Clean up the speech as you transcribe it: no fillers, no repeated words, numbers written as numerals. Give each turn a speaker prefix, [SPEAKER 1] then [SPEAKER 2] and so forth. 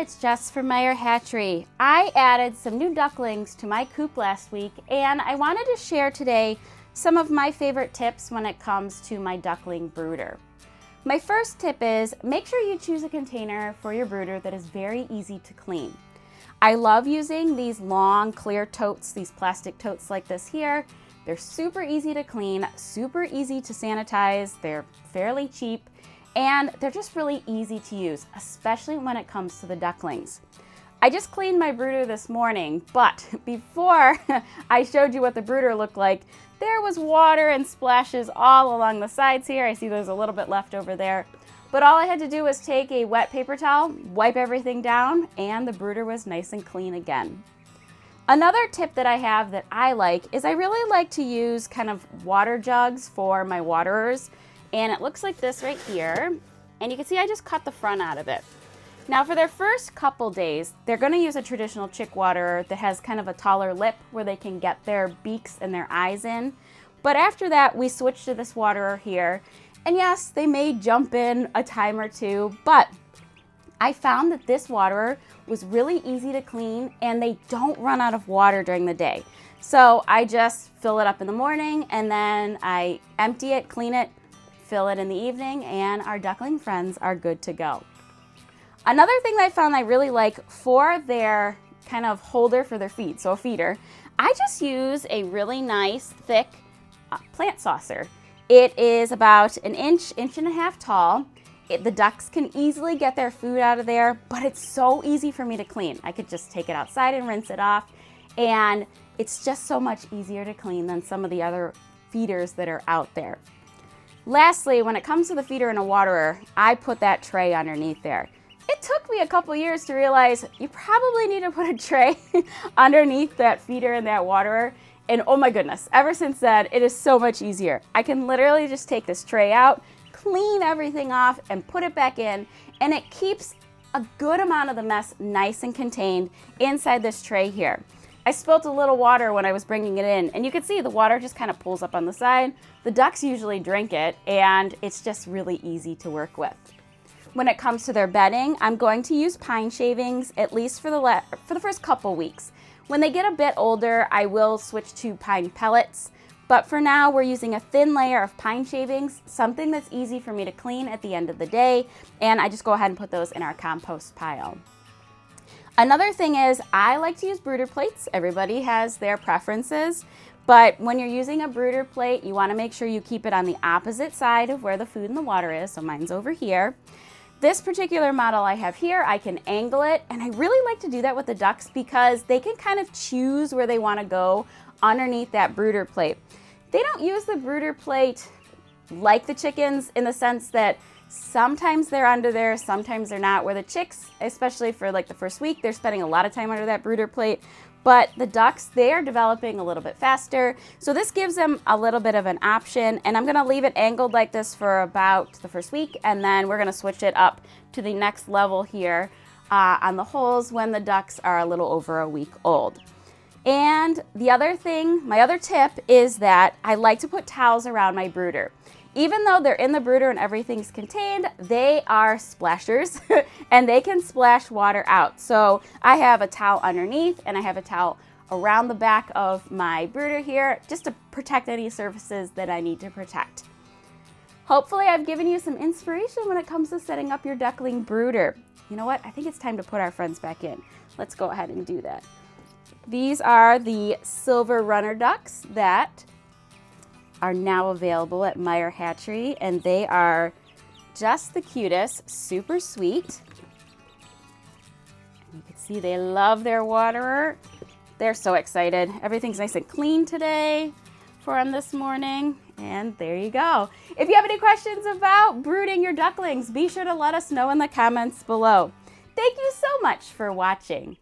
[SPEAKER 1] it's Jess from Meyer Hatchery. I added some new ducklings to my coop last week, and I wanted to share today some of my favorite tips when it comes to my duckling brooder. My first tip is make sure you choose a container for your brooder that is very easy to clean. I love using these long clear totes, these plastic totes like this here. They're super easy to clean, super easy to sanitize, they're fairly cheap, and they're just really easy to use, especially when it comes to the ducklings. I just cleaned my brooder this morning, but before I showed you what the brooder looked like, there was water and splashes all along the sides here. I see there's a little bit left over there. But all I had to do was take a wet paper towel, wipe everything down, and the brooder was nice and clean again. Another tip that I have that I like is I really like to use kind of water jugs for my waterers. And it looks like this right here. And you can see I just cut the front out of it. Now for their first couple days, they're gonna use a traditional chick waterer that has kind of a taller lip where they can get their beaks and their eyes in. But after that, we switched to this waterer here. And yes, they may jump in a time or two, but I found that this waterer was really easy to clean and they don't run out of water during the day. So I just fill it up in the morning and then I empty it, clean it, fill it in the evening, and our duckling friends are good to go. Another thing that I found I really like for their kind of holder for their feed, so a feeder, I just use a really nice thick plant saucer. It is about an inch, inch and a half tall. The ducks can easily get their food out of there, but it's so easy for me to clean. I could just take it outside and rinse it off, and it's just so much easier to clean than some of the other feeders that are out there. Lastly, when it comes to the feeder and a waterer, I put that tray underneath there. It took me a couple years to realize you probably need to put a tray underneath that feeder and that waterer. And oh my goodness, ever since then, it is so much easier. I can literally just take this tray out, clean everything off, and put it back in, and it keeps a good amount of the mess nice and contained inside this tray here. I spilt a little water when I was bringing it in, and you can see the water just kind of pulls up on the side. The ducks usually drink it, and it's just really easy to work with. When it comes to their bedding, I'm going to use pine shavings, at least for the first couple weeks. When they get a bit older, I will switch to pine pellets, but for now we're using a thin layer of pine shavings, something that's easy for me to clean at the end of the day, and I just go ahead and put those in our compost pile. Another thing is I like to use brooder plates. Everybody has their preferences, but when you're using a brooder plate, you want to make sure you keep it on the opposite side of where the food and the water is, so mine's over here. This particular model I have here, I can angle it, and I really like to do that with the ducks because they can kind of choose where they want to go underneath that brooder plate. They don't use the brooder plate like the chickens in the sense that sometimes they're under there, sometimes they're not, where the chicks, especially for like the first week, they're spending a lot of time under that brooder plate. But the ducks, they are developing a little bit faster. So this gives them a little bit of an option, and I'm gonna leave it angled like this for about the first week, and then we're gonna switch it up to the next level here on the holes when the ducks are a little over a week old. And the other thing, my other tip is that I like to put towels around my brooder. Even though they're in the brooder and everything's contained, they are splashers and they can splash water out. So I have a towel underneath and I have a towel around the back of my brooder here just to protect any surfaces that I need to protect. Hopefully I've given you some inspiration when it comes to setting up your duckling brooder. You know what? I think it's time to put our friends back in. Let's go ahead and do that. These are the silver runner ducks that are now available at Meyer Hatchery, and they are just the cutest, super sweet. You can see they love their waterer. They're so excited. Everything's nice and clean today for them this morning, and there you go. If you have any questions about brooding your ducklings, be sure to let us know in the comments below. Thank you so much for watching.